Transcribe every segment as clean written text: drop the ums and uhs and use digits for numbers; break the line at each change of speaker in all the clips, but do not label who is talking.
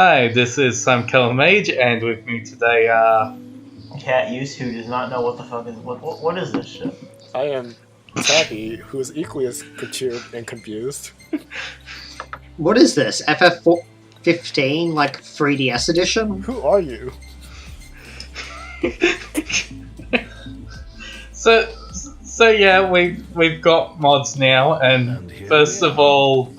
Hi, this is Sam Mage, and with me today
Cat Use, who does not know what the fuck is what is this shit?
I am Tabby, who is equally as perturbed and confused.
What is this? FF15, like 3DS edition?
Who are you?
So yeah, we've got mods now, and first of all,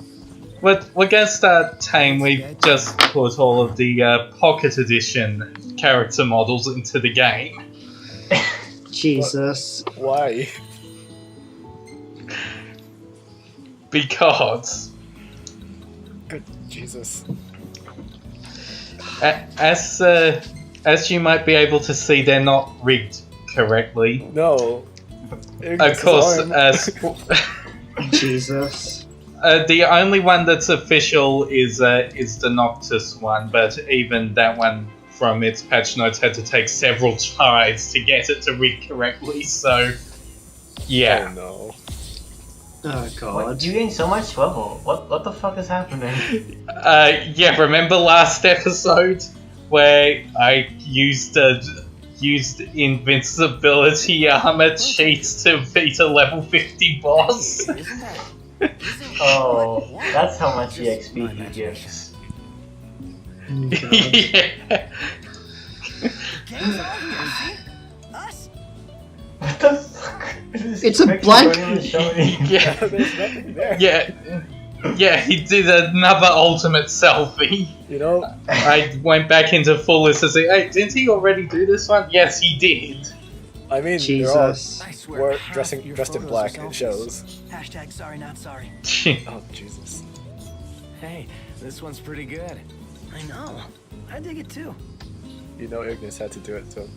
we're gonna start tame. We've just put all of the Pocket Edition character models into the game.
Jesus.
Why?
Because
Good Jesus.
as you might be able to see, they're not rigged correctly.
No.
Of course,
Jesus.
the only one that's official is the Noctis one, but even that one from its patch notes had to take several tries to get it to rig correctly. So, yeah.
Oh no.
Oh god.
What, you gain so much swivel. What the fuck is happening?
Yeah. Remember last episode where I used invincibility armor cheats to beat a level 50 boss?
Oh, that's how much EXP he gives.
Yeah.
What the fuck?
It's a blank-
Yeah.
There's nothing there.
Yeah, he did another ultimate selfie.
You know,
I went back into full list to say, hey, didn't he already do this one? Yes, he did.
I mean,
Jesus.
I swear,
we're
half
dressed
your
in
photos
black.
are
It shows.
Hashtag sorry not sorry.
Oh Jesus.
Hey, this one's pretty good. I know. I dig it too.
You know, Ignis had to do it too.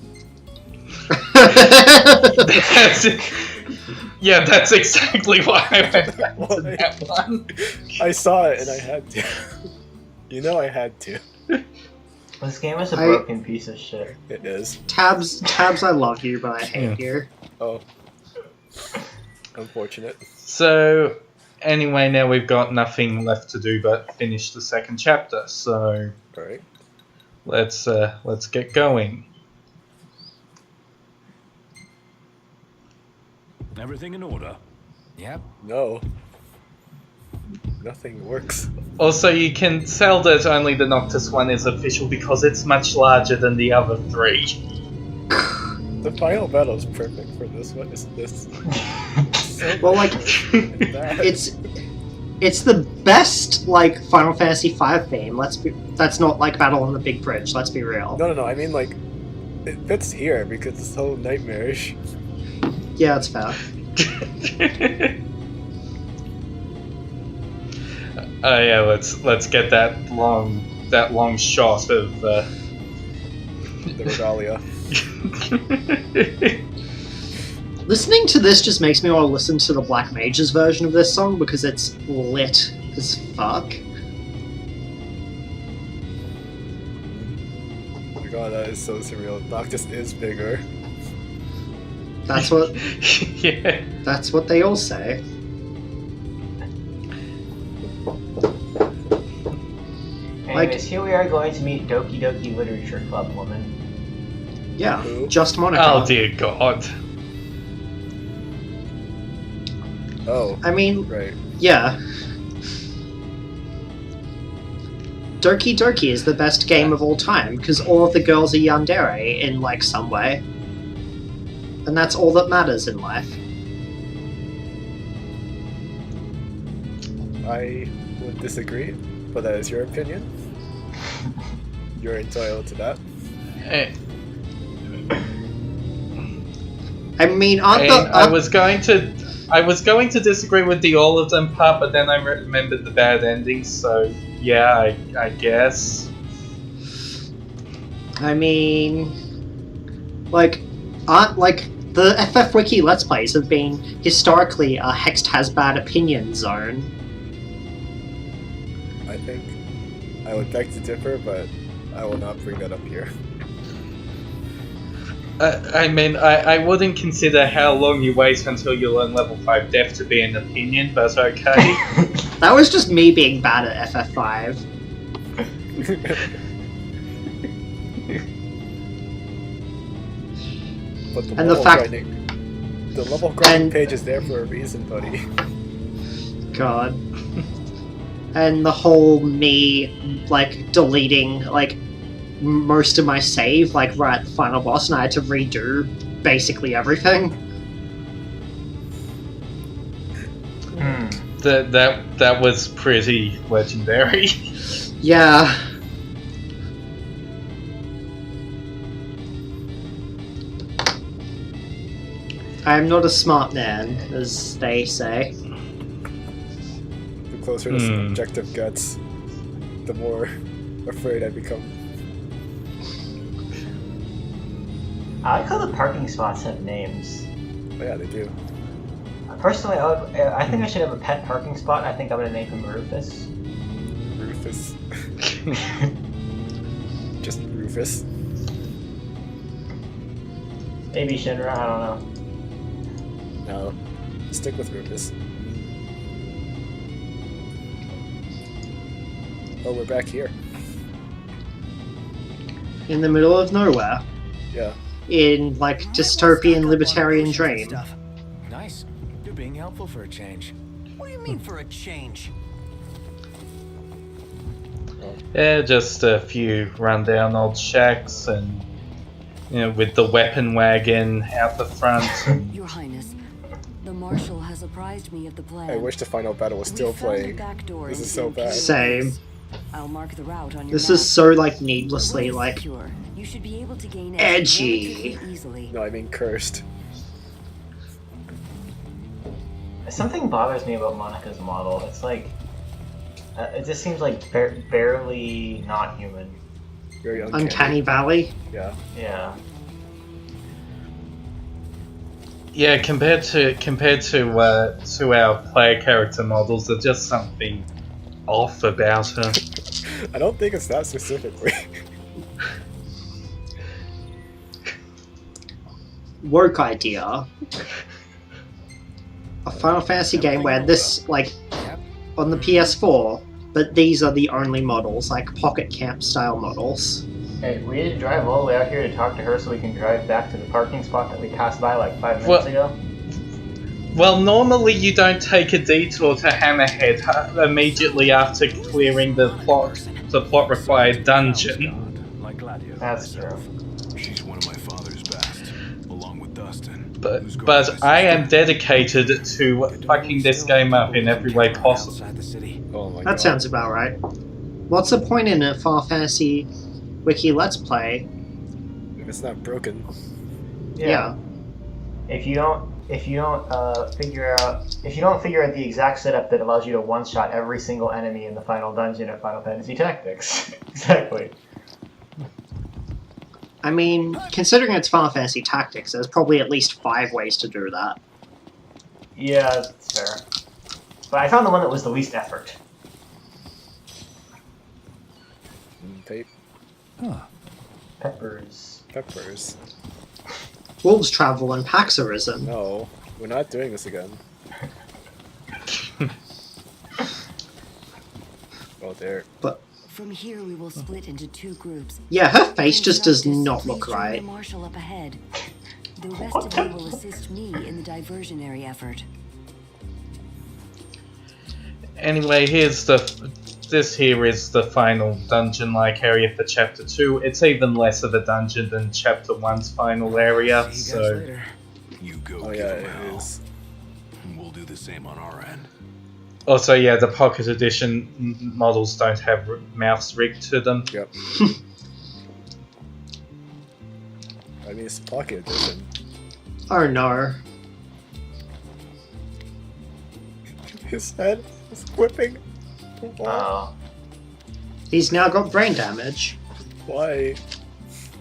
That's exactly why I went back to that one.
I saw it and I had to. You know, I had to.
This game is a broken piece of shit.
It is.
Tabs, I love you, but I hate you.
Oh. Unfortunate.
So, anyway, now we've got nothing left to do but finish the second chapter. So,
Alright.
let's get going.
Everything in order?
Yep.
No. Nothing works.
Also, you can tell that only the Noctis one is official because it's much larger than the other three.
The final battle is perfect for this one, isn't this?
Well, like, it's the best, like, Final Fantasy V theme. That's not like Battle on the Big Bridge, let's be real.
No, I mean, like, it fits here because it's so nightmarish.
Yeah, it's fair.
Oh yeah, let's get that long shot of
The regalia.
Listening to this just makes me want to listen to the Black Mage's version of this song because it's lit as fuck.
Oh my god, that is so surreal. Noctis is bigger.
That's what
Yeah.
that's what they all say.
Anyways, here we are going to meet Doki Doki Literature Club woman.
Yeah,
Who?
just Monica.
Oh dear God.
Oh,
I mean,
right.
yeah. Doki Doki is the best game of all time because all of the girls are yandere in like some way. And that's all that matters in life.
I would disagree, but that is your opinion. You're entitled to that.
Eh,
I mean,
I was going to disagree with the all of them part, but then I remembered the bad endings. So yeah, I guess.
I mean, like, the FFWiki Let's Plays have been historically a Hext has bad opinion zone.
I think I would beg to differ, but I will not bring that up here.
I mean, I wouldn't consider how long you wait until you learn level 5 def to be an opinion, but okay.
That was just me being bad at FF5.
But the
And
level
the fact-
grinding, the level grinding page is there for a reason, buddy.
God. And the whole me, like, deleting, like, most of my save, like, right at the final boss, and I had to redo basically everything.
That was pretty legendary.
Yeah. I am not a smart man, as they say.
The closer to some objective guts, the more afraid I become.
I like how the parking spots have names.
Oh yeah, they do.
Personally, I think I should have a pet parking spot. I think I'm gonna name him Rufus.
Rufus. Just Rufus.
Maybe Shinra, I don't know.
No, stick with Rufus. Oh, we're back here.
In the middle of nowhere.
Yeah.
In, like, dystopian libertarian dream.
Stuff. Nice. You're being helpful for a change.
What do you mean for a change?
Yeah, just a few rundown old shacks, and with the weapon wagon out the front.
Your Highness, the Marshal has apprised me of the plan.
I wish the final battle was still playing. This is so bad.
Same.
I'll mark the route on your
This
map.
is so, like, needlessly,
The road is
like,
secure. You should be able to gain
edgy.
relatively easily.
No, I mean cursed.
Something bothers me about Monica's model. It's like, it just seems like barely not human.
Very uncanny.
Uncanny Valley.
Yeah.
Yeah.
Yeah, compared to our player character models, there's just something off about her.
I don't think it's that specifically.
Work idea. A Final Fantasy game where this, like, on the PS4, but these are the only models, like Pocket Camp style models.
Hey, we had to drive all the way out here to talk to her so we can drive back to the parking spot that we passed by like 5 minutes ago.
Well, normally you don't take a detour to Hammerhead immediately after clearing the plot required dungeon.
That's true.
She's one of my father's best, along with Dustin.
But I am dedicated to fucking this game up in every way possible.
Oh my god.
That sounds about right. What's the point in a Final Fantasy Wiki Let's Play?
If it's not broken.
Yeah.
If you don't figure out the exact setup that allows you to one-shot every single enemy in the final dungeon of Final Fantasy Tactics. Exactly.
I mean, considering it's Final Fantasy Tactics, there's probably at least 5 ways to do that.
Yeah, that's fair. But I found the one that was the least effort.
Tape.
Peppers.
Peppers.
Wolves travel and packs arisen.
No, we're not doing this again. Oh, there.
But
From here, we will split into 2 groups.
yeah, her face just does not look
Please join
right.
The Marshal up ahead. The rest of you will assist me in the diversionary effort.
Anyway, this here is the final dungeon-like area for Chapter 2. It's even less of a dungeon than Chapter 1's final area, so...
You go
Oh
give
yeah,
him
it
hell,
is.
and we'll do the same on our end.
Also, yeah, the Pocket Edition models don't have mouths rigged to them.
Yep. I mean, it's Pocket Edition.
Oh no.
His head is whipping.
Oh.
He's now got brain damage.
Why?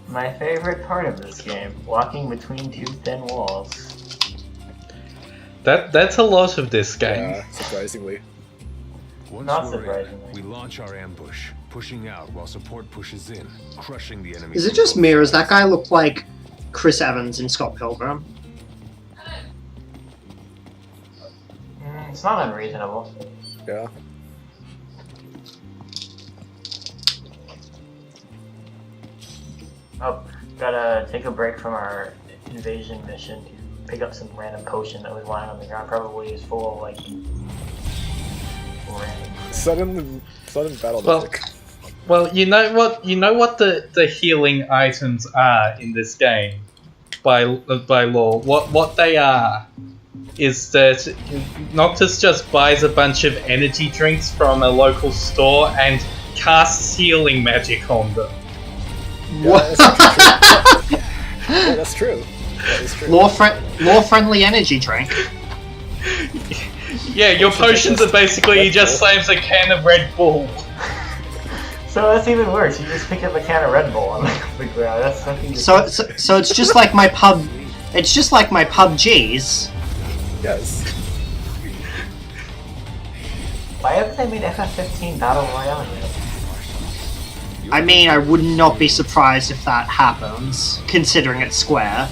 My favorite part of this game, walking between 2 thin walls.
That's a lot of this game.
Yeah, surprisingly.
Once
Not
we're in,
surprisingly.
we launch our ambush, pushing out while support pushes in, crushing the enemy.
Is it just me, or does that guy look like Chris Evans in Scott Pilgrim?
It's not unreasonable.
Yeah.
Oh, gotta take a break from our invasion mission to pick up some random potion that was lying on the ground. Probably is full of like random.
Sudden battle
Well,
music.
well, you know what the healing items are in this game by law. What they are is that Noctis just buys a bunch of energy drinks from a local store and casts healing magic on them.
Yeah, that's true. That is true.
Law-friendly energy drink.
Yeah, your potions are basically he just slams a can of Red Bull.
So that's even worse. You just pick up a can of Red Bull on the ground. That's something.
So it's just like my pub. It's just like my PUBGs.
Yes.
Why haven't they made FF15 Battle Royale yet?
I mean, I would not be surprised if that happens, considering it's Square.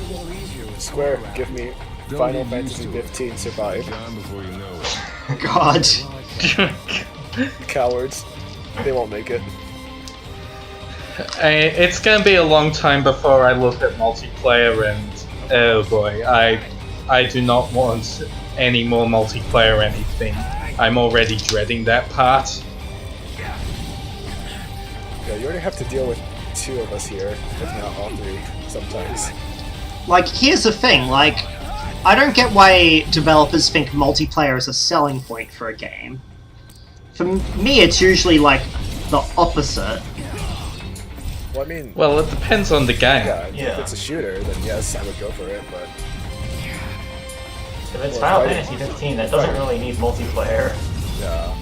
Square, give me Final Fantasy 15 Survive.
Gone before you know it.
God.
Cowards. They won't make it.
It's gonna be a long time before I look at multiplayer, and oh boy, I do not want any more multiplayer anything. I'm already dreading that part.
Yeah, you already have to deal with 2 of us here, if not all 3, sometimes.
Like, here's the thing, like, I don't get why developers think multiplayer is a selling point for a game. For me, it's usually, like, the opposite.
Well, I mean,
Well, it depends on the game.
yeah,
Yeah.
if it's a shooter, then yes, I would go for it, but...
If it's
Well,
Final
fighting-
Fantasy 15, that doesn't really need multiplayer.
Yeah.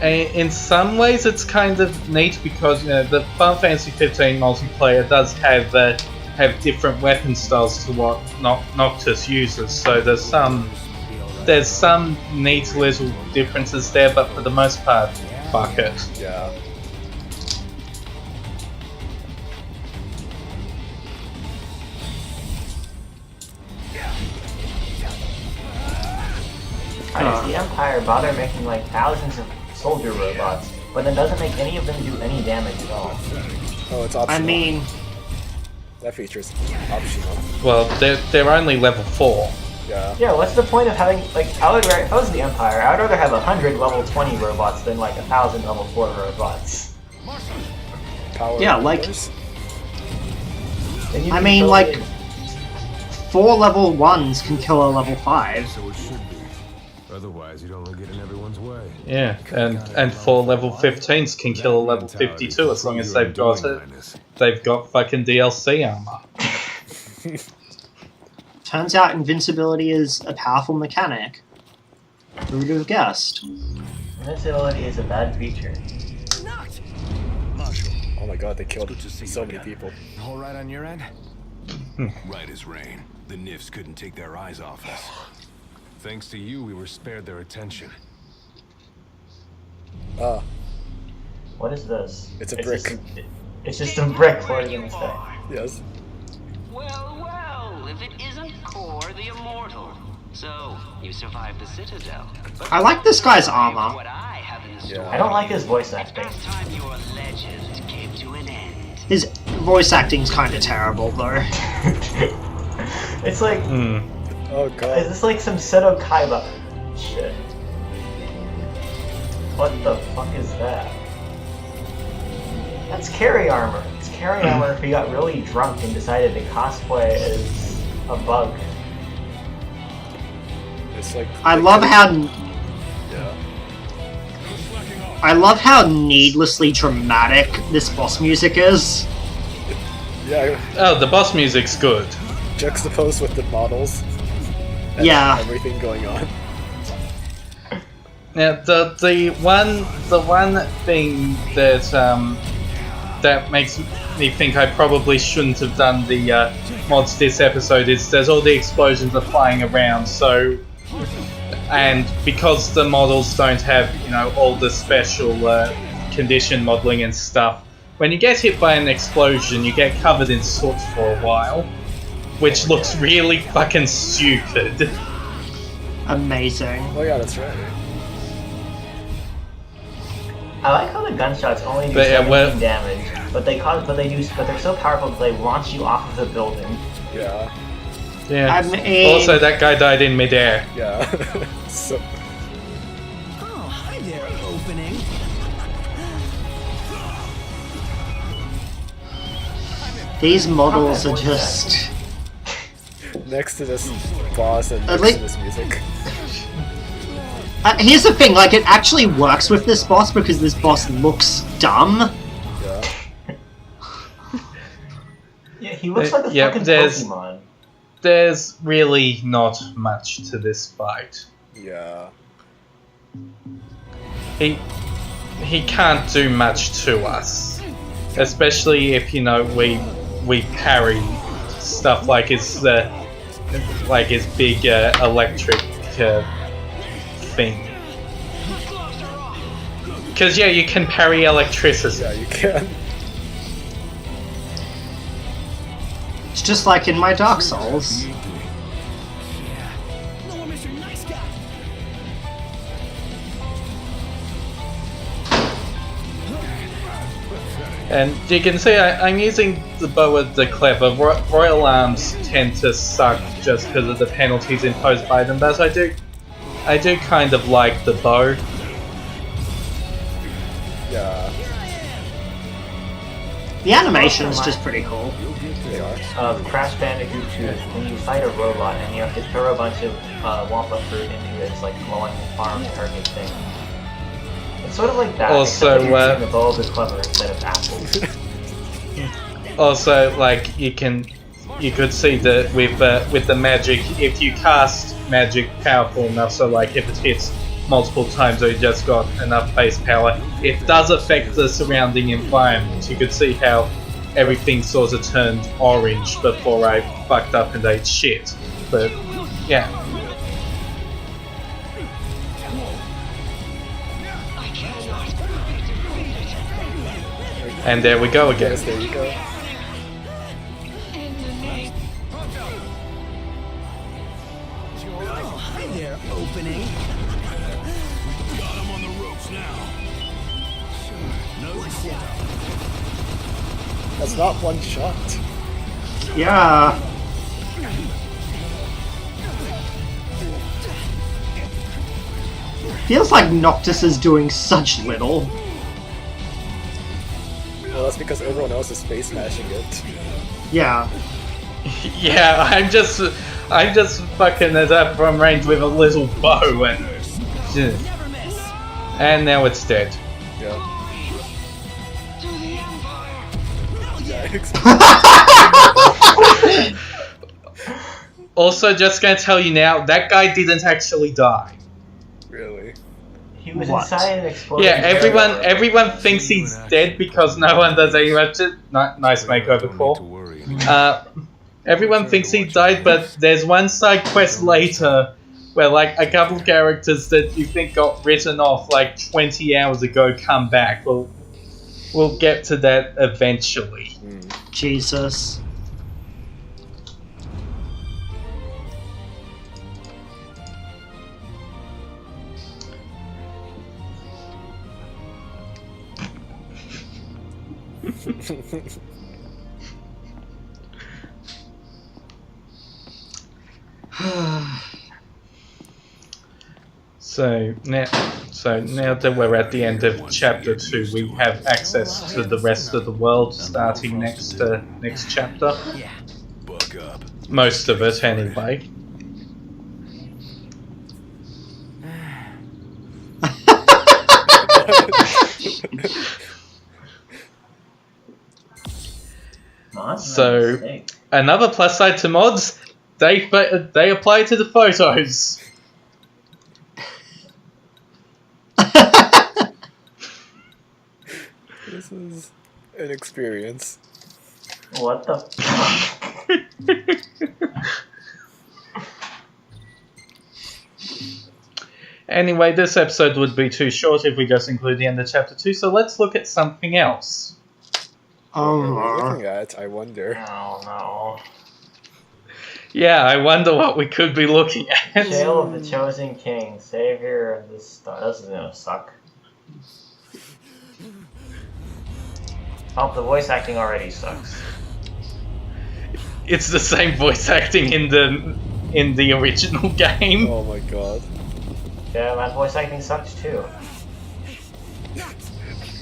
In some ways, it's kind of neat because the Final Fantasy 15 multiplayer does have different weapon styles to what Noctis uses. So there's some neat little differences there, but for the most part, fuck it.
Yeah.
Why does the Empire bother making like thousands of soldier robots, but then doesn't make any of them do any damage at all?
Oh, it's optional.
I mean,
That feature's optional.
Well, they're only level 4.
Yeah.
Yeah, what's the point of having like? If I was the Empire, I would rather have 100 level 20 robots than like 1,000 level 4 robots.
Power
Yeah, like-
Wars?
Then you
I
can
mean,
totally-
like, 4 level 1s can kill a level 5.
So it should be. Otherwise, you'd only get in everyone's way.
Yeah, and 4 level 15s can kill a level 52 as long as they've got it. They've got fucking DLC armor.
Turns out invincibility is a powerful mechanic. Who would have guessed?
Invincibility is a bad feature.
Oh my god, they killed
Good to see
so
you
many
again.
people.
All right on your end?
Right as rain. The Nifs couldn't take their eyes off us.
Thanks to you, we were spared their attention.
Ah,
What is this?
It's a brick.
It's just a brick floating in the sky.
yes.
Well, if it isn't Core the Immortal. So, you survived the Citadel. But
I like this guy's armor.
what I have in store.
Yeah.
I don't like his voice acting.
It's time your legend came to an end.
His voice acting's kind of terrible, though.
It's like,
Oh
is
god.
this like some Seto Kaiba shit? What the fuck is that? That's carry armor. It's carry armor if he got really drunk and decided to cosplay as a bug.
It's like...
I love how
Yeah.
needlessly dramatic this boss music is.
Yeah,
Oh, the boss music's good.
juxtaposed with the models. And
Yeah.
everything going on.
Now, the one thing that makes me think I probably shouldn't have done the mods this episode is there's all the explosions are flying around, so and because the models don't have all the special condition modeling and stuff, when you get hit by an explosion you get covered in soot for a while, which looks really fucking stupid.
Amazing.
Oh yeah, that's right.
I like how the gunshots only do 17 damage, but they're so powerful that they launch you off of the building.
Yeah.
Yeah. Also, that guy died in midair.
Yeah. So.
Oh, hi there, opening.
These models are just...
Next to this boss and next to this music.
Here's the thing, like, it actually works with this boss because this boss looks dumb.
Yeah.
Yeah, he looks like a fucking Pokemon.
There's really not much to this fight.
Yeah.
He can't do much to us. Especially if, you know, we parry stuff like his big electric thing. Because yeah, you can parry electricity.
Yeah, you can.
It's just like in my Dark Souls.
And you can see I'm using the bow of the clever. Royal arms tend to suck just because of the penalties imposed by them, but I do kind of like the bow.
Yeah.
The animation's just pretty cool.
They are.
Crash Bandicoot 2 is when you fight a robot and you have to throw a bunch of Wampa fruit into its like glowing farm target thing. It's sort of like that,
also,
except you're using the bow of the clever instead of apples.
Also, like you could see that with the magic, if you cast magic powerful enough, so like if it hits multiple times or you just got enough base power, it does affect the surrounding environment. You could see how everything sort of turned orange before I fucked up and ate shit. But yeah. And there we go again.
Yes, there you go.
Oh, hi there, opening.
Got him on the ropes now.
That's not one shot.
Yeah. Feels like Noctis is doing such little.
Well, that's because everyone else is face smashing it.
Yeah.
Yeah, I'm just fucking it up from range with a little bow and now it's dead.
Yeah.
Also, just gonna tell you now, that guy didn't actually die.
Really?
He was inside an explosion.
Yeah, everyone thinks he's dead because no one does any much. Nice makeover call. Everyone thinks he died, but there's one side quest later where like a couple of characters that you think got written off like 20 hours ago come back. We'll get to that eventually.
Jesus.
So now that we're at the end of chapter 2, we have access to the rest of the world starting next chapter.
Yeah.
Buck up.
Most of it, anyway. So another plus side to mods, they apply to the photos.
This is an experience.
What the
Anyway, this episode would be too short if we just include the end of chapter 2, so let's look at something else.
What are we looking at? I wonder.
Oh no.
Yeah, I wonder what we could be looking at.
Tale of the Chosen King, Savior of the Star. This is gonna suck. Oh, the voice acting already sucks.
It's the same voice acting in the original game.
Oh my god.
Yeah, my voice acting sucks too.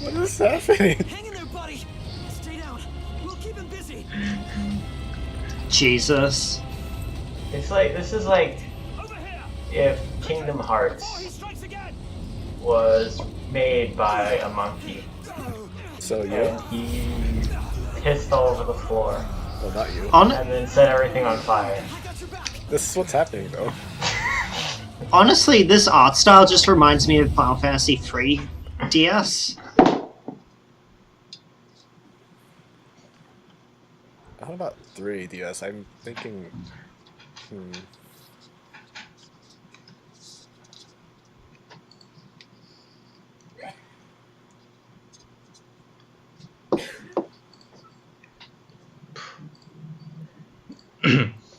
What is happening?
Hang in there, buddy. Stay down. We'll keep him busy.
Jesus.
It's like, this is like
Over here.
if Kingdom
Oh,
Hearts
he strikes again.
was made by a monkey
So you?
and he pissed all over the floor
Well, not you.
and then set everything on fire.
I got your back.
This is what's happening, though.
Honestly, this art style just reminds me of Final Fantasy III DS.
How about 3DS? I'm thinking...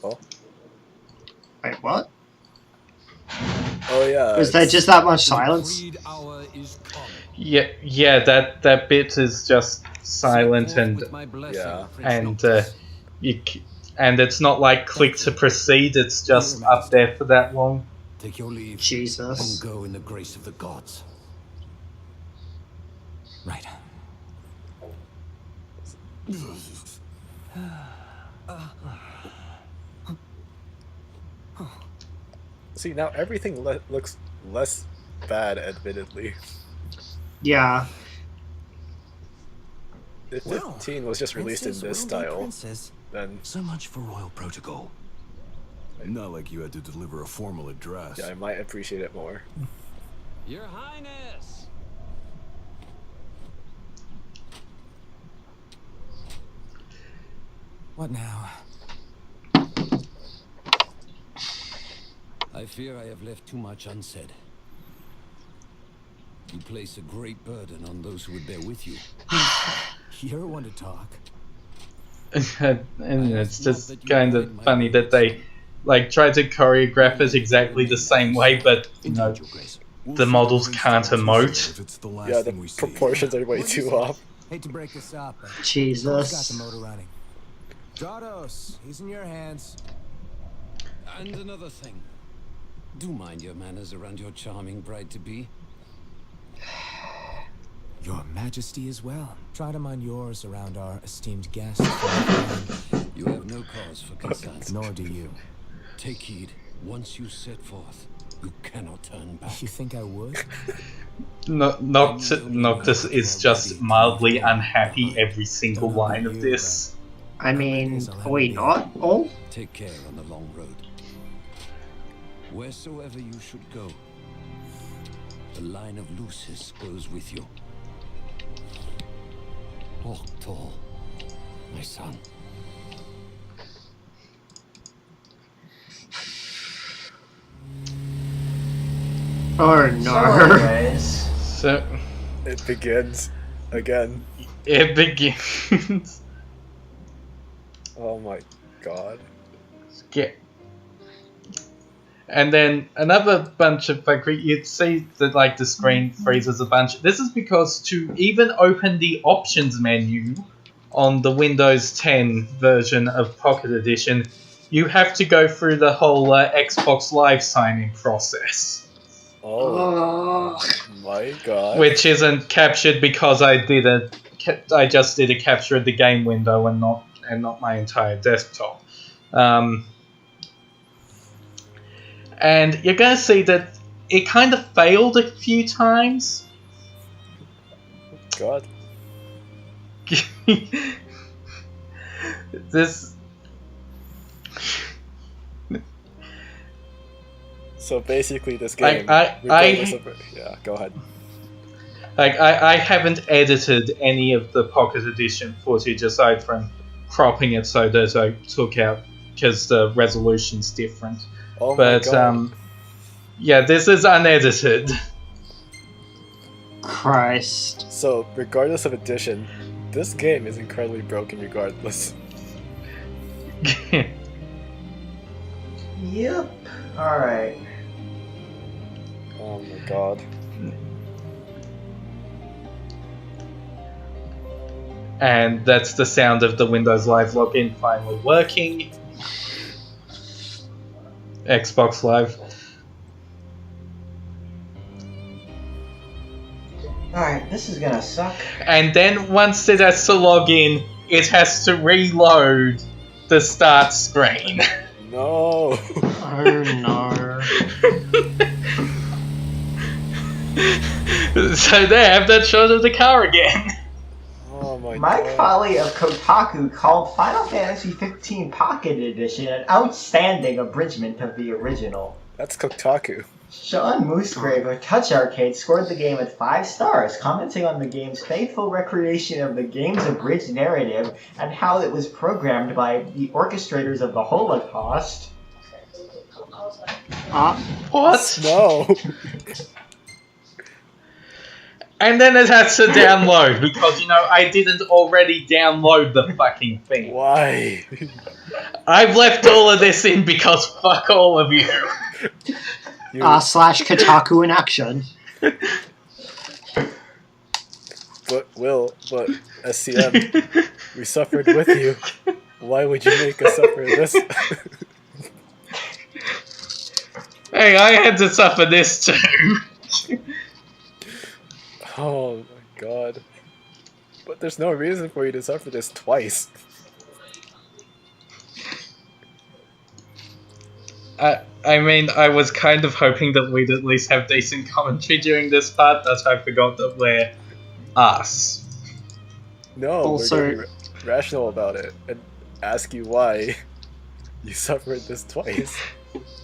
Oh.
Wait, what?
Oh yeah.
Was there just that much silence?
Yeah, that bit is just silent and
Yeah.
and it's not like click to proceed. It's just up there for that long.
Take your leave.
Jesus.
And go in the grace of the gods. Right.
See, now everything looks less bad, admittedly.
Yeah.
If 15 was just released in this style, then...
So much for royal protocol. Not like you had to deliver a formal address.
Yeah, I might appreciate it more.
Your Highness!
What now? I fear I have left too much unsaid. You place a great burden on those who would bear with you. You're one to talk.
And it's just kind of funny that they like try to choreograph it exactly the same way, but you know the models can't emote.
Yeah, the proportions are way too off.
Hate to break this up, but
Jesus.
got the motor running. Drados, he's in your hands.
And another thing. Do mind your manners around your charming bride-to-be.
Your Majesty as well. Try to mind yours around our esteemed guest.
You have no cause for concern.
Nor do you.
Take heed. Once you set forth, you cannot turn back.
You think I would?
Noctis is just mildly unhappy every single line of this.
I mean, are we not all?
Take care on the long road. Wheresoever you should go, the line of Lucis goes with you. Walk tall, my son.
Oh
So
no.
anyways,
So
It begins again.
it begins.
Oh my god.
Yeah. And then another bunch of like you'd see that like the screen freezes a bunch. This is because to even open the options menu on the Windows 10 version of Pocket Edition, you have to go through the whole Xbox Live signing process.
Oh my god.
Which isn't captured because I just did a capture of the game window and not my entire desktop. And you're going to see that it kind of failed a few times.
God.
This.
So basically, this game. Yeah, go ahead.
Like I haven't edited any of the Pocket Edition footage aside from cropping it so that I took out because the resolution's different.
Oh my
But
god.
yeah, this is unedited.
Christ.
So, regardless of edition, this game is incredibly broken regardless.
yep. Alright.
Oh my god.
And that's the sound of the Windows Live login finally working. Xbox Live.
Alright, this is gonna suck.
And then once it has to log in, it has to reload the start screen.
No.
Oh no.
So there, that shot of the car again.
Oh my
Mike
god.
Foley of Kotaku called Final Fantasy XV Pocket Edition an outstanding abridgment of the original.
That's Kotaku.
Sean Moosegrave of Touch Arcade scored the game at 5 stars, commenting on the game's faithful recreation of the game's abridged narrative and how it was programmed by the orchestrators of the Holocaust.
What?
No.
And then it has to download because, I didn't already download the fucking thing.
Why?
I've left all of this in because fuck all of you.
Slash Kotaku in action.
But SCM, we suffered with you. Why would you make us suffer this?
Hey, I had to suffer this too.
Oh my god. But there's no reason for you to suffer this twice.
I mean, I was kind of hoping that we'd at least have decent commentary during this part, but I forgot that we're us.
No,
Also-
we're getting rational about it and ask you why you suffered this twice.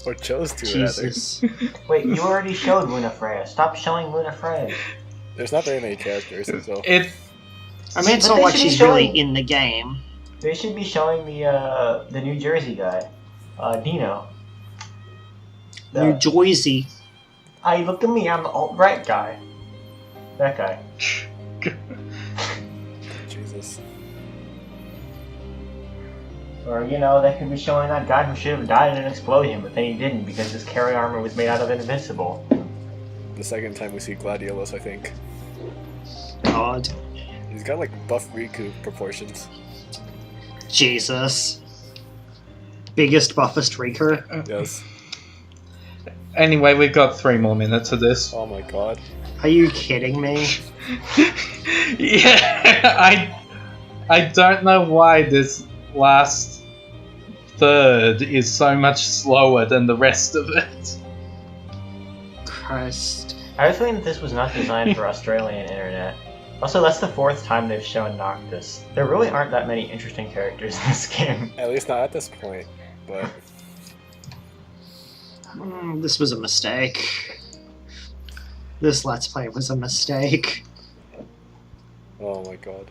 Or chose to,
Jesus.
Wait, you already showed Lunafreya. Stop showing Lunafreya.
There's not very many characters, so...
I mean, it's
But
not
they
like
should be
she's really
showing-
in the game.
They should be showing the New Jersey guy, Dino.
New Jersey.
Look at me, I'm the alt-right guy. That guy.
Jesus.
Or, they could be showing that guy who should have died in an explosion, but then he didn't because his carry armor was made out of invincible.
The second time we see Gladiolus, I think.
God.
He's got like buff Riku proportions.
Jesus. Biggest, buffest Reeker.
Yes.
Anyway, we've got 3 more minutes of this.
Oh my god.
Are you kidding me?
Yeah, I don't know why this last third is so much slower than the rest of it.
Christ.
I was thinking that this was not designed for Australian internet. Also, that's the 4th time they've shown Noctis. There really aren't that many interesting characters in this game.
At least not at this point, but...
This was a mistake. This Let's Play was a mistake.
Oh my god.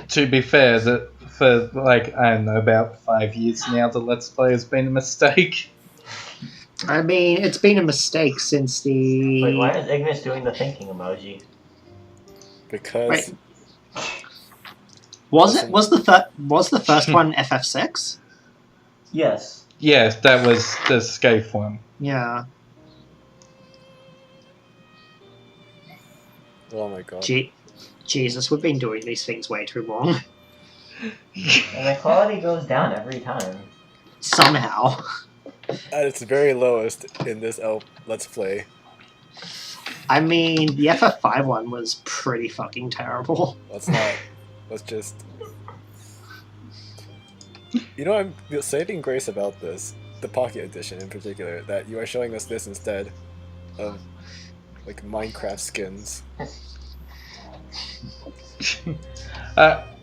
To be fair, that for I don't know, about 5 years now, the Let's Play has been a mistake.
I mean, it's been a mistake since the...
Wait, why is Ignis doing the thinking emoji?
Because...
Wait. Was the first one FF6?
Yes.
Yes, that was the Scaife one.
Yeah.
Oh my god.
Jesus, we've been doing these things way too long.
And the quality goes down every time.
Somehow.
At its very lowest in this Let's Play.
I mean, the FF5 one was pretty fucking terrible.
Let's not. Let's just... You know, I'm saving grace about this, the Pocket Edition in particular, that you are showing us this instead of, like, Minecraft skins.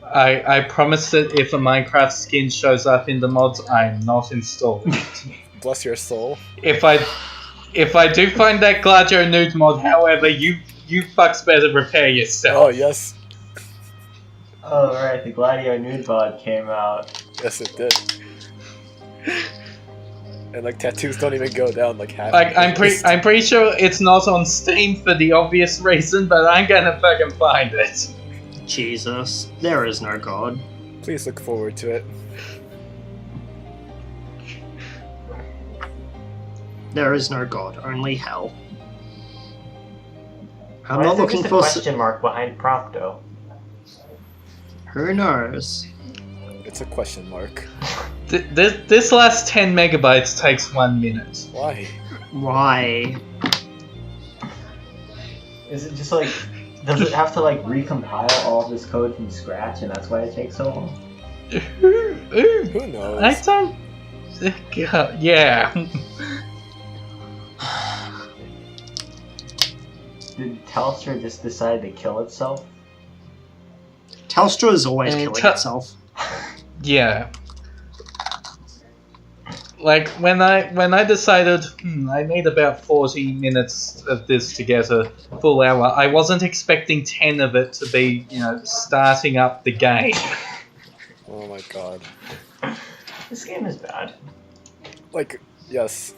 I promise that if a Minecraft skin shows up in the mods, I'm not installing it.
Bless your soul.
If I do find that Gladio nude mod, however, you fucks better prepare yourself.
Oh, yes.
Oh, right, the Gladio nude VOD came out.
Yes, it did. And, like, tattoos don't even go down, like, half.
Like, I'm pretty sure it's not on Steam for the obvious reason, but I'm gonna fucking find it.
Jesus. There is no God.
Please look forward to it.
There is no God, only hell. I'm
Why
not
is there
looking
just
for...
a question mark behind Prompto?
Who knows?
It's a question mark.
This last 10 megabytes takes 1 minute.
Why?
Why?
Is it just like, does it have to like recompile all of this code from scratch, and that's why it takes so long?
Who knows?
I don't. Yeah.
Did Telstra just decide to kill itself?
Telstra is always killing itself.
Yeah. Like when I decided I need about 40 minutes of this to get a full hour, I wasn't expecting 10 of it to be, starting up the game.
Oh my god.
This game is bad.
Like, yes.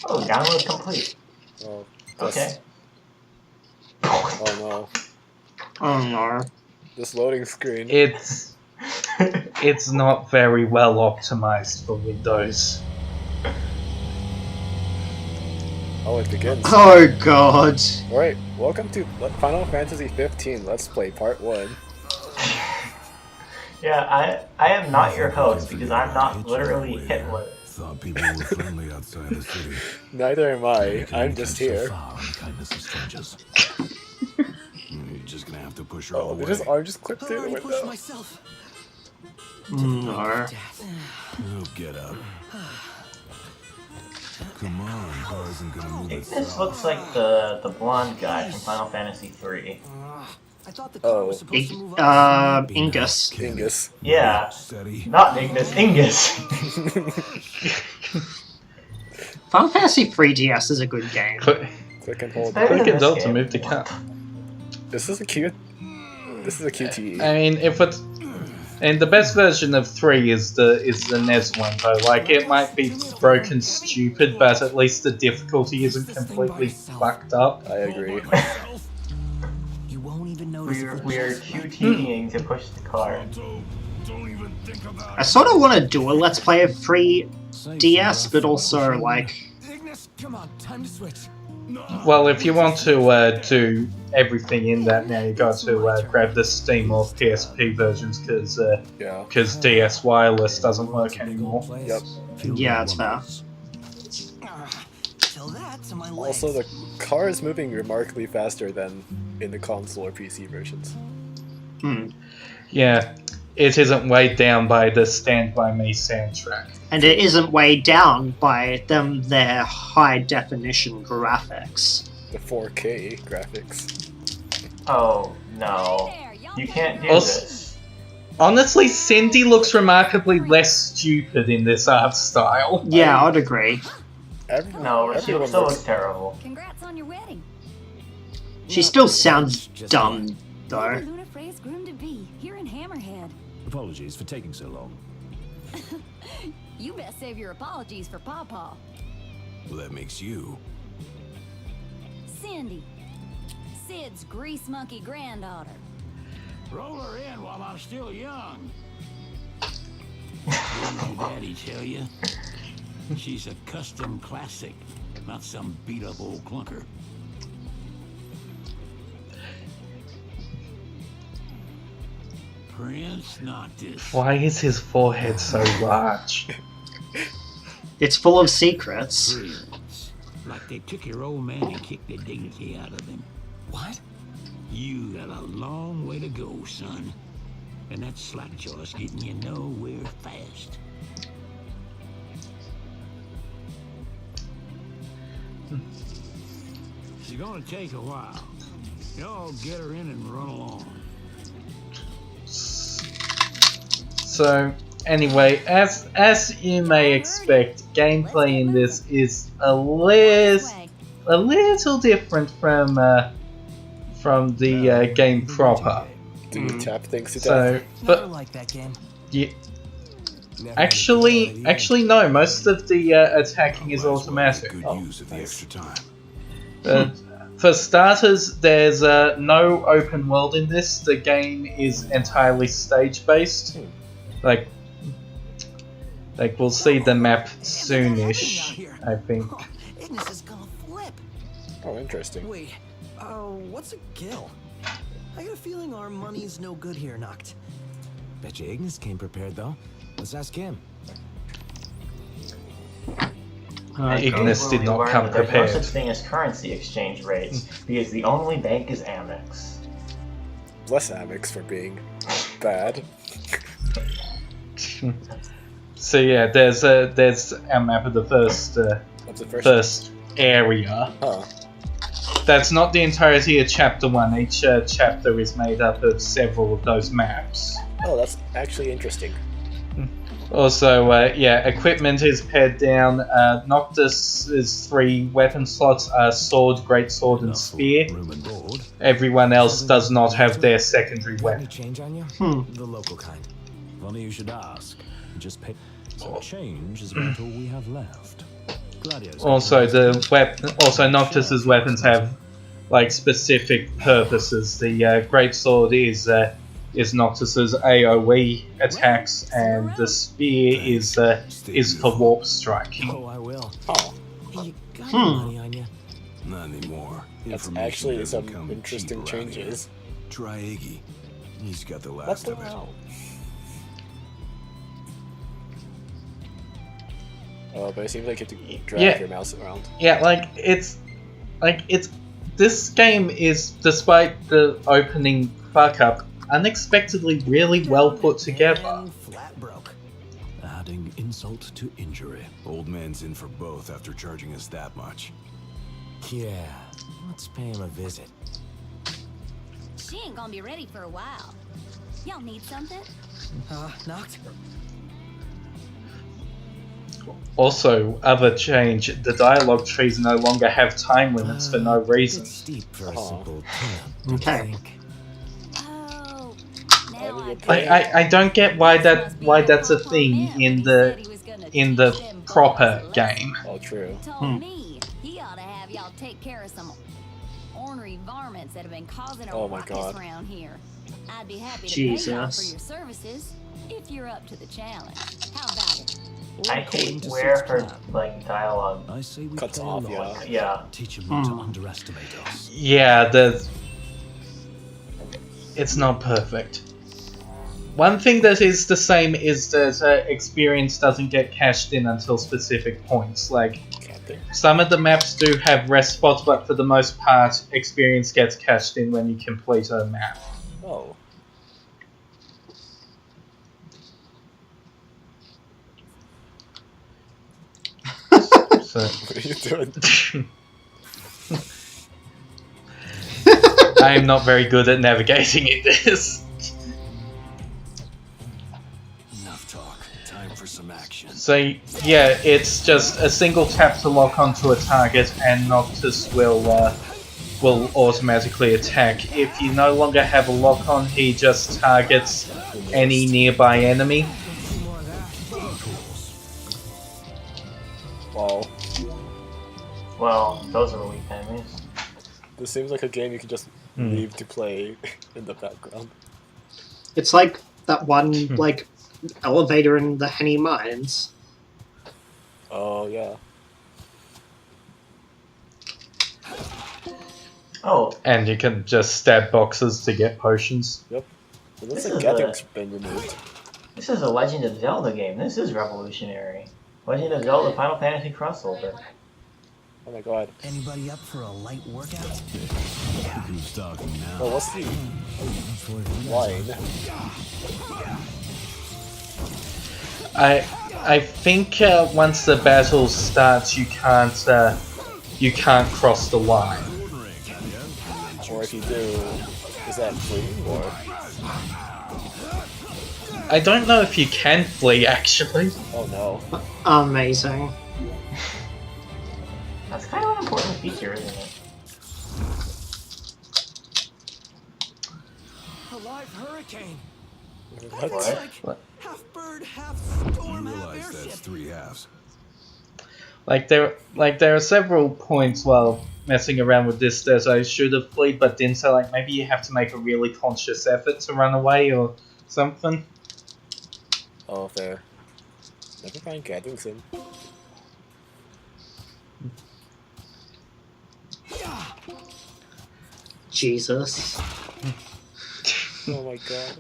Oh, download complete.
Oh,
Okay.
Oh no.
Oh no.
This loading screen.
It's not very well optimized for Windows.
Oh, it begins.
Oh god.
Alright, welcome to Final Fantasy 15 Let's Play Part 1.
Yeah, I am not your host because I'm not literally Hitler.
Thought people were friendly outside the city.
Neither am I. I'm just here.
You're just gonna have to push her
Oh,
away.
his arm just clipped through the window.
No.
Oh, get up. Come on, car isn't gonna move
This
itself.
looks like the blonde guy from Final Fantasy 3.
I thought the car was supposed to move up.
Ingus.
Ingus.
Yeah,
Steady.
not Ignis, Ingus.
Final Fantasy 3DS is a good game.
Click and hold.
better
Click
than
and
this
L to
game.
move the car.
This is a QTE.
I mean, and the best version of 3 is the NES one though. Like, it might be broken stupid, but at least the difficulty isn't completely fucked up.
I agree.
You won't even notice.
We are QTing to push the car.
I sort of want to do a Let's Play of 3DS, but also, like...
Ignis, come on, time to switch.
Well, if you want to do everything in that now, you got to grab the Steam or PSP versions because DS Wireless doesn't work anymore.
Yep.
Yeah, it's fair.
Tell that to my legs.
Also, the car is moving remarkably faster than in the console or PC versions.
Yeah, it isn't weighed down by the Stand By Me soundtrack.
And it isn't weighed down by their high-definition graphics.
The 4K graphics.
Oh no, you can't do
Also-
this.
Honestly, Cindy looks remarkably less stupid in this art style.
Yeah, I'd agree.
No, she
everyone
still
looks-
looks terrible.
Congrats on your wedding.
She still sounds dumb, though.
Luna Frey's groom to be here in Hammerhead.
Apologies for taking so long.
You best save your apologies for Pawpaw.
Well, that makes you.
Cindy, Sid's grease monkey granddaughter.
Roll her in while I'm still young. Didn't your daddy tell you? She's a custom classic, not some beat-up old clunker. Prince Noctis.
Why is his forehead so large?
It's full of secrets.
Prince. Like they took your old man and kicked the dignity out of him.
What?
You got a long way to go, son. And that slack jaw's getting you nowhere fast. It's gonna take a while. Y'all get her in and run along.
So, anyway, as you may expect, gameplay in this is a little different from the game proper.
Do you tap things to
So,
death?
Never liked that game.
yeah,
Never
actually, no. Most of the attacking is automatic.
Good use of the extra time.
For starters, there's no open world in this. The game is entirely stage-based. Like we'll see the map soonish, I think.
Ignis is gonna flip.
Oh, interesting.
Wait,
What's a gill? I got a feeling our money's no good here, Noct.
Bet you Ignis came prepared, though. Let's ask him.
Ignis did not come
There's
prepared.
no such thing as currency exchange rates, because the only bank is Amex.
Bless Amex for being bad.
So yeah, there's a map of the first first area.
Huh.
That's not the entirety of chapter 1. Each chapter is made up of several of those maps.
Oh, that's actually interesting.
Also, yeah, equipment is pared down. Noctis's 3 weapon slots are sword, greatsword, and spear. Everyone else does not have their secondary
Any
weapon.
change on you? The local kind.
Funny you should ask. Just pay. So change is about all we have left. Gladios.
Also, Noctis's weapons have like specific purposes. The greatsword is Noctis's AOE attacks, and the spear is for warp striking.
Oh, I will.
Oh,
You got money on you.
Not anymore.
that's
Information
actually
doesn't
some
come
interesting
cheap around here.
changes.
Try Iggy. He's got the
What
last
the
of it.
hell? Oh, but it seems like you have to drag your mouse around.
Yeah, this game is, despite the opening fuck up, unexpectedly really well put together.
Flat broke.
Adding insult to injury. Old man's in for both after charging us that much.
Yeah, let's pay him a visit.
She ain't gonna be ready for a while. Y'all need something?
Noct?
Also, other change, the dialogue trees no longer have time limits for no reason.
It's steep for a
Aw.
simple tune.
Okay.
Oh, now
I mean,
I
you're
I don't get why that's a thing in the proper game.
Oh, true.
told me he ought to have y'all take care of some ornery varmints that have been causing a
Oh my
ruckus
God.
around here. I'd be happy to pay y'all for
Jesus.
your services if you're up to the challenge. How about it?
I hate where her like dialogue.
I say we
Cuts
play
off,
along.
yeah.
Yeah.
Teach him not to underestimate us.
Yeah, it's not perfect. One thing that is the same is that experience doesn't get cashed in until specific points. Like, some of the maps do have rest spots, but for the most part, experience gets cashed in when you complete a map.
Oh.
So,
What are you doing?
I am not very good at navigating in this.
Enough talk. Time for some action.
So yeah, it's just a single tap to lock onto a target, and Noctis will automatically attack. If you no longer have a lock on, he just targets any nearby enemy.
Wow.
Well, those are weak enemies.
This seems like a game you can just leave to play in the background.
It's like that one like elevator in the Henny Mines.
Oh, yeah.
Oh,
And you can just stab boxes to get potions.
Yep. It looks
This
like
is
Gathing's been removed.
this is a Legend of Zelda game. This is revolutionary. Legend of Zelda Final Fantasy crossover.
Oh my god.
Anybody up for a light workout?
Who's talking now?
Oh, what's the line?
I think once the battle starts, you can't cross the line.
Or if you do, is that free or?
I don't know if you can flee actually.
Oh no.
Amazing.
That's kind of an important feature, isn't it?
A live hurricane.
What?
What?
Half bird, half
You
storm, half
realize that's
airship.
3 halves.
There are several points while messing around with this that I should have fled but didn't. So like maybe you have to make a really conscious effort to run away or something.
Oh, fair. Never mind Gathing's in.
Jesus.
Oh my god.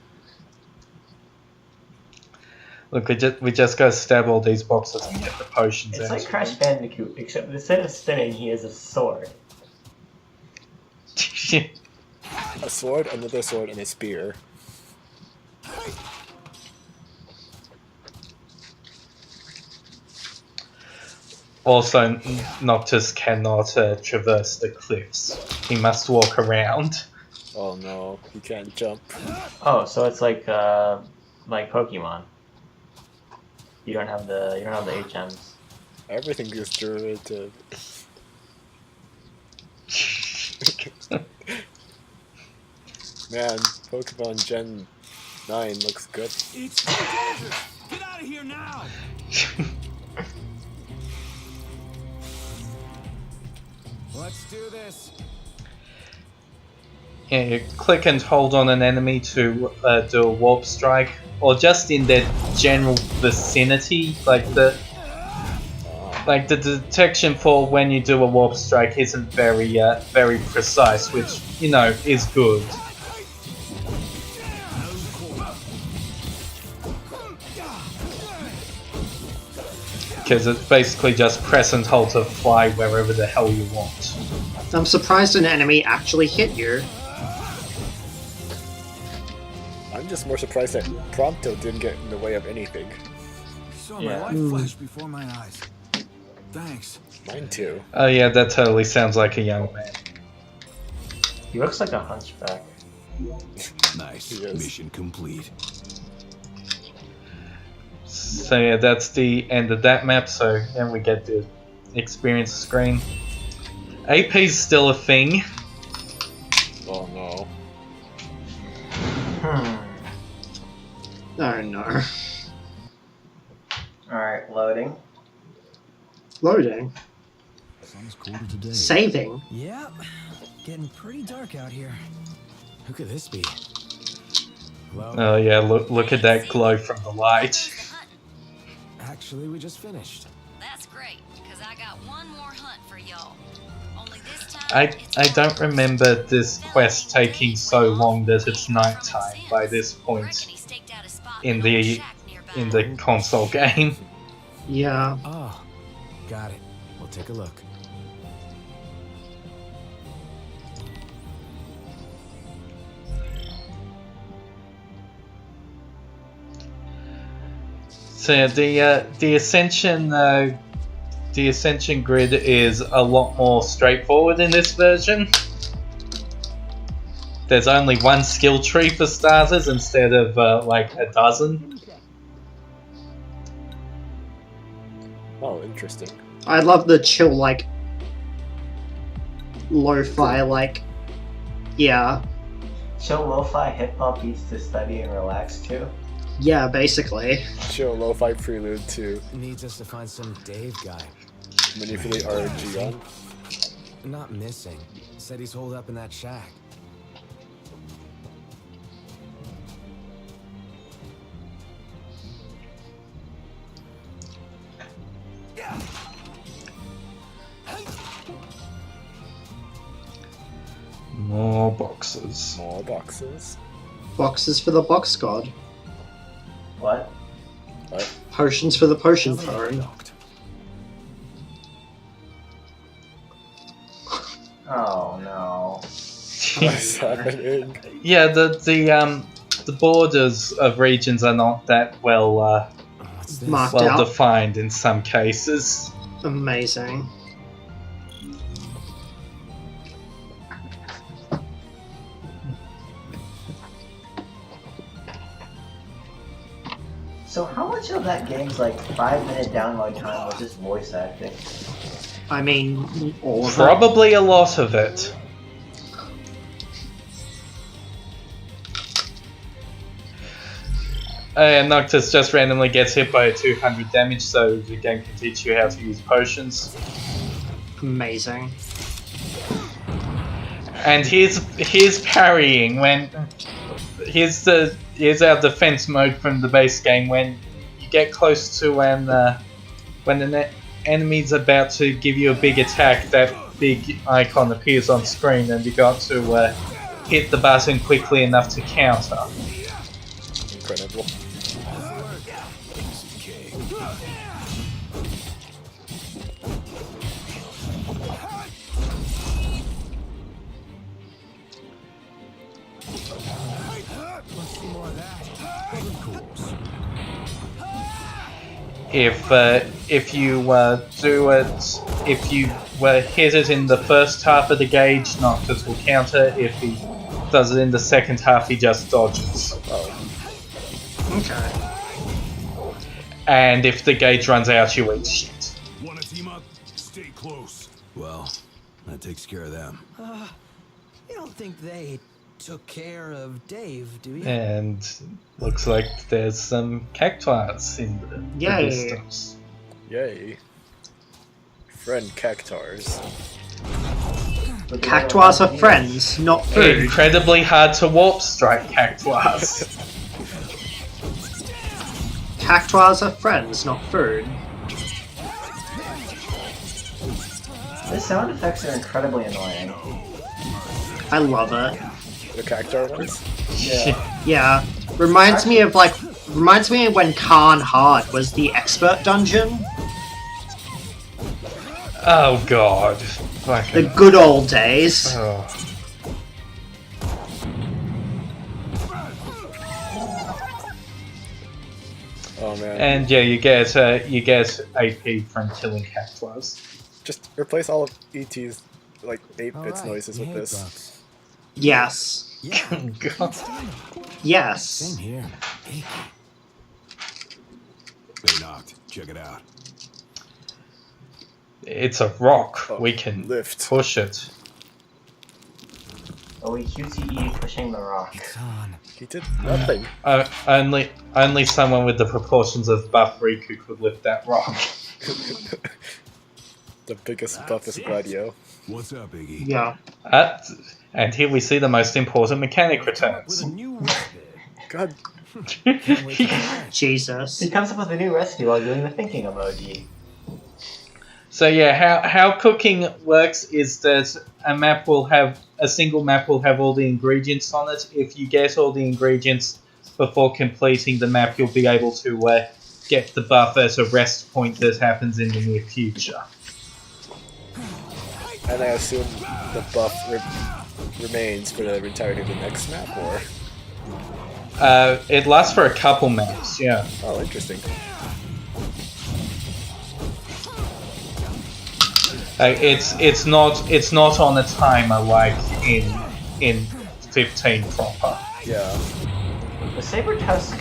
Look, we just gotta stab all these boxes and get the potions
It's
out.
like Crash Bandicoot, except instead of spinning, he has a sword.
A sword, another sword, and a spear.
Also, Noctis cannot traverse the cliffs. He must walk around.
Oh no, he can't jump.
Oh, so it's like Pokemon. You don't have the HMs.
Everything is derivative. Man, Pokemon Gen 9 looks good.
It's too dangerous! Get out of here now!
Let's do this.
Yeah, you click and hold on an enemy to do a warp strike, or just in their general vicinity. Like the detection for when you do a warp strike isn't very precise, which is good. Because it's basically just press and hold to fly wherever the hell you want.
I'm surprised an enemy actually hit you.
I'm just more surprised that Prompto didn't get in the way of anything.
Saw my life flash before my eyes. Thanks.
Mine too.
Oh yeah, that totally sounds like a young man.
He looks like a hunchback.
Nice. Mission complete.
So yeah, that's the end of that map, so then we get the experience screen. AP's still a thing.
Oh no.
Oh no.
Alright, loading.
Loading.
Sun's colder today.
Saving.
Yep. Getting pretty dark out here.
Who could this be? Well,
Oh yeah, look at that glow from the light.
actually, we just finished.
That's great, because I got one more hunt for y'all. Only this time,
I don't remember this quest taking so long that it's nighttime by this point in the console game.
Yeah.
Oh, got it. We'll take a look.
So yeah, the Ascension grid is a lot more straightforward in this version. There's only one skill tree for starters instead of like a dozen.
Oh, interesting.
I love the chill, like, lo-fi, like, yeah.
Chill lo-fi hip-hop beats to study and relax to.
Yeah, basically.
Chill lo-fi prelude to
Needs us to find some Dave guy.
manipulate RNG on.
Not missing. Said he's holed up in that shack.
More boxes.
More boxes.
Boxes for the box god.
What?
What?
Potions for the potion throne.
Oh no.
What's happening?
Yeah, the borders of regions are not that well
Marked out.
defined in some cases.
Amazing.
So how much of that game's like 5-minute download time was just voice acting?
I mean, all of it.
Probably a lot of it. And Noctis just randomly gets hit by 200 damage, so the game can teach you how to use potions.
Amazing.
And here's parrying when here's our defense mode from the base game when you get close to when an enemy's about to give you a big attack that big icon appears on screen, and you got to hit the button quickly enough to counter.
Incredible.
If you do it, if you hit it in the first half of the gauge, Noctis will counter. If he does it in the second half, he just dodges.
Oh.
Okay.
And if the gauge runs out, you eat shit.
Wanna team up? Stay close. Well, that takes care of them.
You don't think they took care of Dave, do you?
And looks like there's some cactuars in the distance.
Yay. Friend cactars.
Cactuars are friends, not food.
Incredibly hard to warp strike cactuars.
Cactuars are friends, not food.
The sound effects are incredibly annoying.
I love it.
The cactar ones?
Yeah.
Yeah. Reminds me of when Khan Hard was the expert dungeon.
Oh god.
The good old days.
Oh.
Oh man.
And yeah, you get AP from killing cactuars.
Just replace all of ET's like 8-bits noises with this.
Yes.
Yeah.
God.
Yes.
Same here.
They knocked. Check it out.
It's a rock.
Oh,
we can
lift.
push it.
Oh, we QTE pushing the rock.
It's on.
He did nothing.
Only someone with the proportions of Buff Riku could lift that rock.
The biggest, buffest Gladio.
What's up, Iggy?
Yeah.
And here we see the most important mechanic returns.
With a new recipe.
God.
Can't wait to try it.
Jesus.
He comes up with a new recipe while doing the thinking emoji.
So yeah, how cooking works is that a single map will have all the ingredients on it. If you get all the ingredients before completing the map, you'll be able to get the buff at a rest point that happens in the near future.
And I assume the buff remains for the entirety of the next map, or?
It lasts for a couple maps, yeah.
Oh, interesting.
It's not on a timer like in 15 proper.
Yeah.
The Saber Tusk,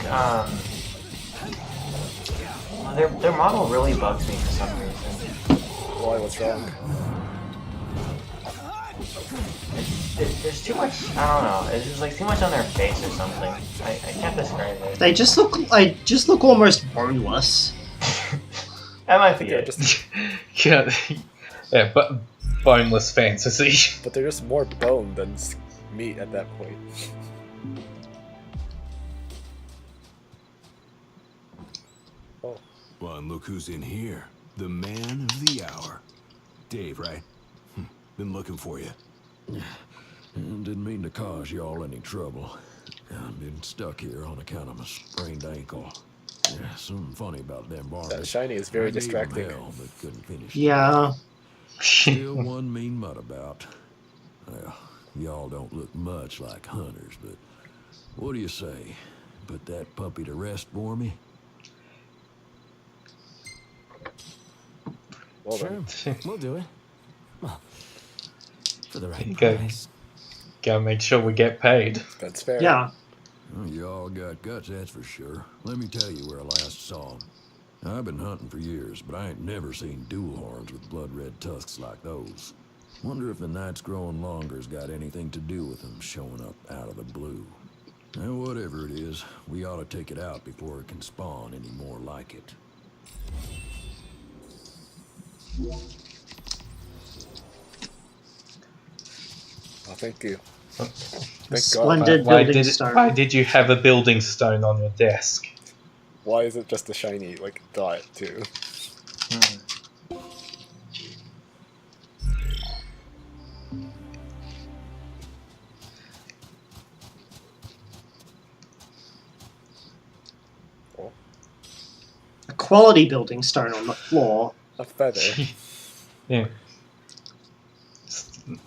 their model really bugs me for some reason.
Why? What's wrong?
There's too much. I don't know. It's just like too much on their face or something. I can't describe it.
They just look almost boneless.
That might be it.
Just,
yeah, but boneless fantasy.
but they're just more bone than meat at that point. Oh.
Well, and look who's in here. The man of the hour. Dave, right? Been looking for you.
Didn't mean to cause y'all any trouble. I've been stuck here on account of my sprained ankle. Yeah, something funny about them bars.
That shiny is very distracting.
Hell, but couldn't finish.
Yeah.
Still one mean mutt about. Well, y'all don't look much like hunters, but what do you say? Put that puppy to rest for me?
Well
Sure,
done.
we'll do it. Well, for the right
Go.
price.
Gotta make sure we get paid.
That's fair.
Yeah.
Well, y'all got guts, that's for sure. Let me tell you where I last saw 'em. I've been hunting for years, but I ain't never seen dual horns with blood-red tusks like those. Wonder if the night's growing longer's got anything to do with them showing up out of the blue. And whatever it is, we ought to take it out before it can spawn any more like it.
Oh, thank you. Thank
Splendid
Why
building stone.
why did you have a building stone on your desk?
God. Why is it just a shiny, like, dot, too?
quality building stone on the floor.
A feather.
Yeah.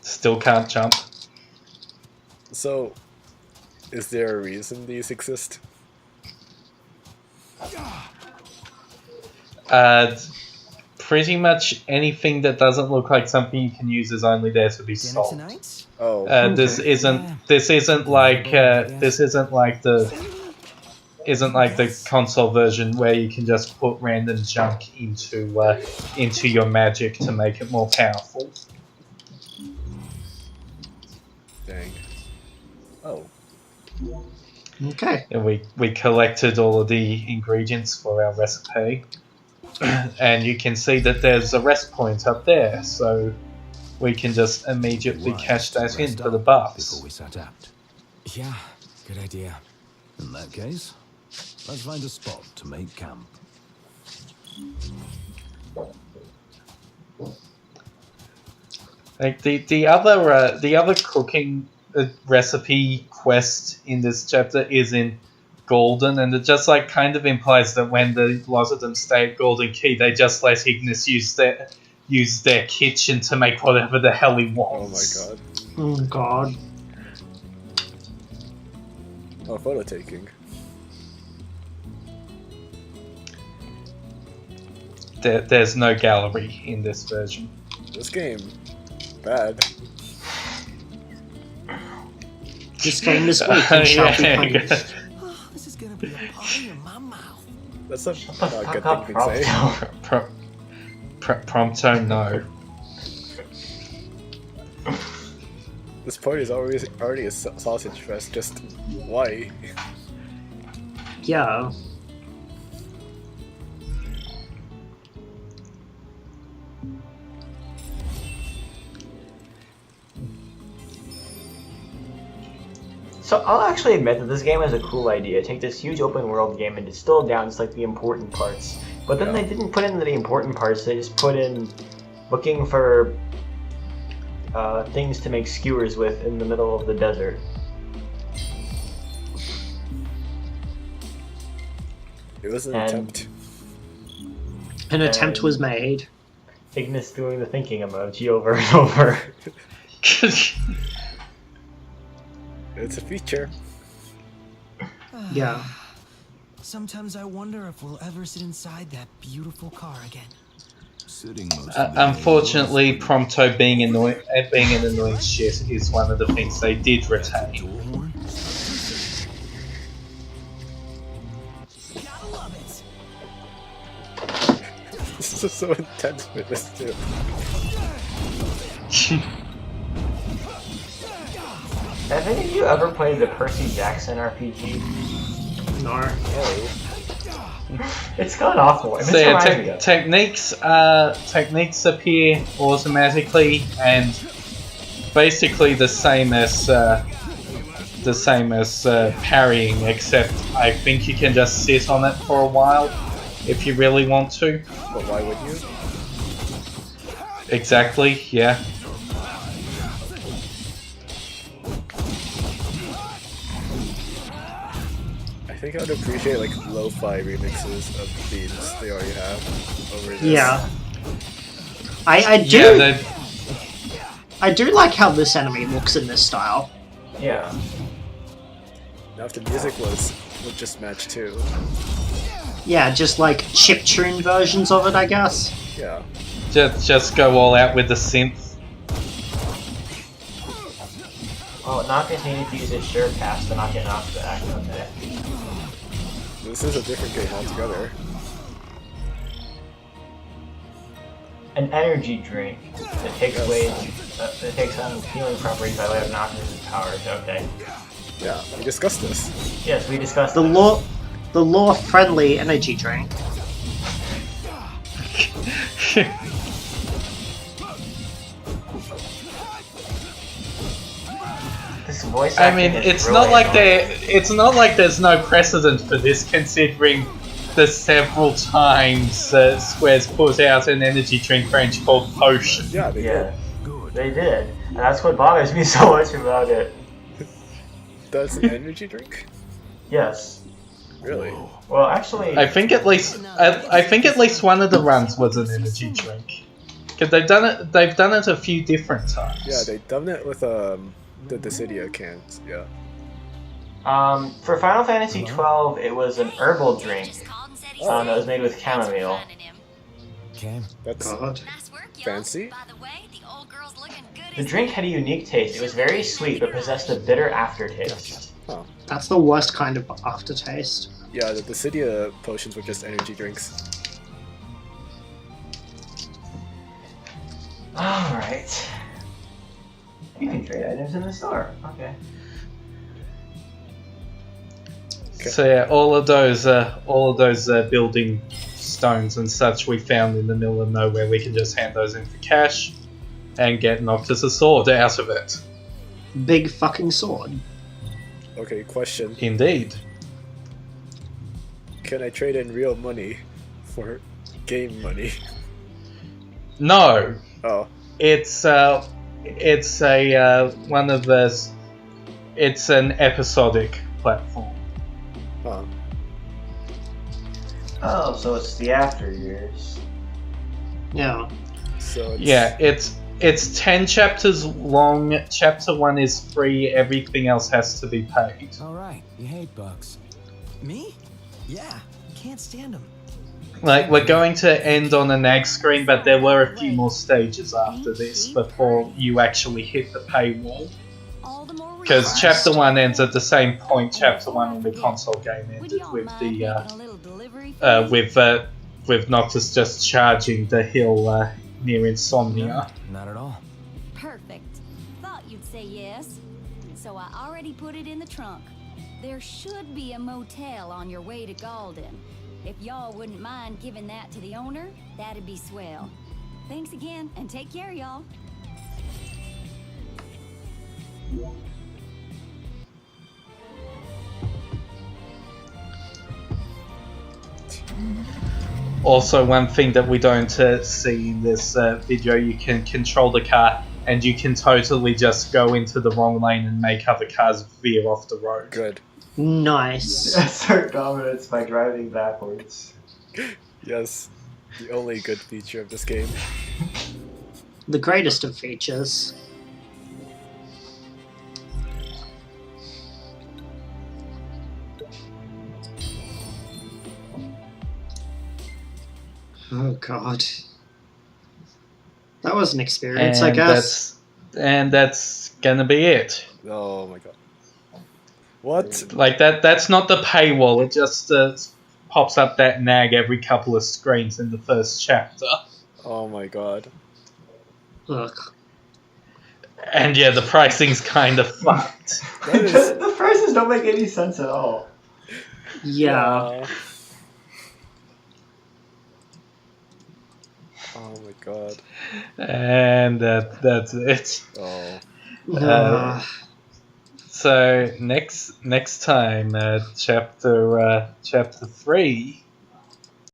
Still can't jump.
So, is there a reason these exist?
Pretty much anything that doesn't look like something you can use is only there to be sold.
Oh.
This isn't like the console version where you can just put random junk into your magic to make it more powerful.
Dang. Oh.
Okay.
And we collected all of the ingredients for our recipe. And you can see that there's a rest point up there, so we can just immediately cash that in for the buffs.
Before we set out.
Yeah, good idea.
In that case, let's find a spot to make camp.
Like the other cooking recipe quest in this chapter is in Golden, and it just like kind of implies that when the lot of them stay at Golden Key, they just let Ignis use their kitchen to make whatever the hell he wants.
Oh my god.
Oh god.
Oh, photo taking.
There's no gallery in this version.
This game, bad.
This game is weak and shall be punished.
This is gonna be a party in my mouth.
That's a good
up,
thing to say.
Prompto, no.
This party is already a sausage fest. Just why?
Yeah.
So I'll actually admit that this game is a cool idea. Take this huge open world game and distill it down to like the important parts. But then they didn't put in the important parts. They just put in looking for things to make skewers with in the middle of the desert.
It was an attempt.
An attempt was made.
Ignis doing the thinking emoji over and over.
It's a feature.
Yeah.
Sometimes I wonder if we'll ever sit inside that beautiful car again.
Sitting
Unfortunately, Prompto being an annoying shit is one of the things they did retain.
This is so intense with this too.
Have any of you ever played the Percy Jackson RPG?
No.
It's gone awful.
So yeah, techniques appear automatically and basically the same as parrying, except I think you can just sit on it for a while if you really want to.
But why would you?
Exactly, yeah.
I think I would appreciate like lo-fi remixes of themes they already have over this.
Yeah. I do.
Yeah,
I do like how this enemy looks in this style.
Yeah.
Now if the music would just match too.
Yeah, just like chiptune versions of it, I guess.
Yeah.
Just go all out with the synth.
Oh, Naka's needed to use his sure pass to not get knocked back. Okay.
This is a different game altogether.
An energy drink that takes on healing properties by way of Naka's powers. Okay.
Yeah, we discussed this.
Yes, we discussed
the lore-friendly energy drink.
This voice
I mean,
acting is
it's
really
not like
annoying.
there's no precedent for this, considering the several times Square's put out an energy drink range called Potion.
Yeah, they did.
They did. And that's what bothers me so much about it.
That's an energy drink?
Yes.
Really?
Well, actually,
I think at least one of the runs was an energy drink. Because they've done it a few different times.
Yeah, they've done it with the Dissidia cans. Yeah.
for Final Fantasy XII, it was an herbal drink that was made with chamomile.
Okay.
That's fancy.
The drink had a unique taste. It was very sweet, but possessed a bitter aftertaste.
Huh.
That's the worst kind of aftertaste.
Yeah, the Dissidia potions were just energy drinks.
Alright. You can trade items in the store. Okay.
So yeah, all of those building stones and such we found in the middle of nowhere, we can just hand those in for cash and get Noctis a sword out of it.
Big fucking sword.
Okay, question.
Indeed.
Can I trade in real money for game money?
No.
Oh.
It's an episodic platform.
Huh.
Oh, so it's the after years.
Yeah.
So it's...
Yeah, it's 10 chapters long. Chapter 1 is free. Everything else has to be paid.
Alright, you hate bugs.
Me? Yeah, can't stand them.
Like, we're going to end on a nag screen, but there were a few more stages after this before you actually hit the paywall. Because Chapter 1 ends at the same point Chapter 1 in the console game ended, with the with Noctis just charging the hill near Insomnia.
Not at all.
Perfect. Thought you'd say yes. So I already put it in the trunk. There should be a motel on your way to Galden. If y'all wouldn't mind giving that to the owner, that'd be swell. Thanks again, and take care, y'all.
Also, one thing that we don't see in this video, you can control the car and you can totally just go into the wrong lane and make other cars veer off the road.
Good.
Nice.
Assert dominance by driving backwards.
Yes. The only good feature of this game.
The greatest of features. Oh god. That was an experience, I guess.
That's gonna be it.
Oh my god. What?
Like, that's not the paywall, it just pops up that nag every couple of screens in the first chapter.
Oh my god.
Look.
And yeah, the pricing's kind of fucked.
The prices don't make any sense at all.
Yeah.
Oh my god.
And that's it.
Oh.
So next time, chapter 3.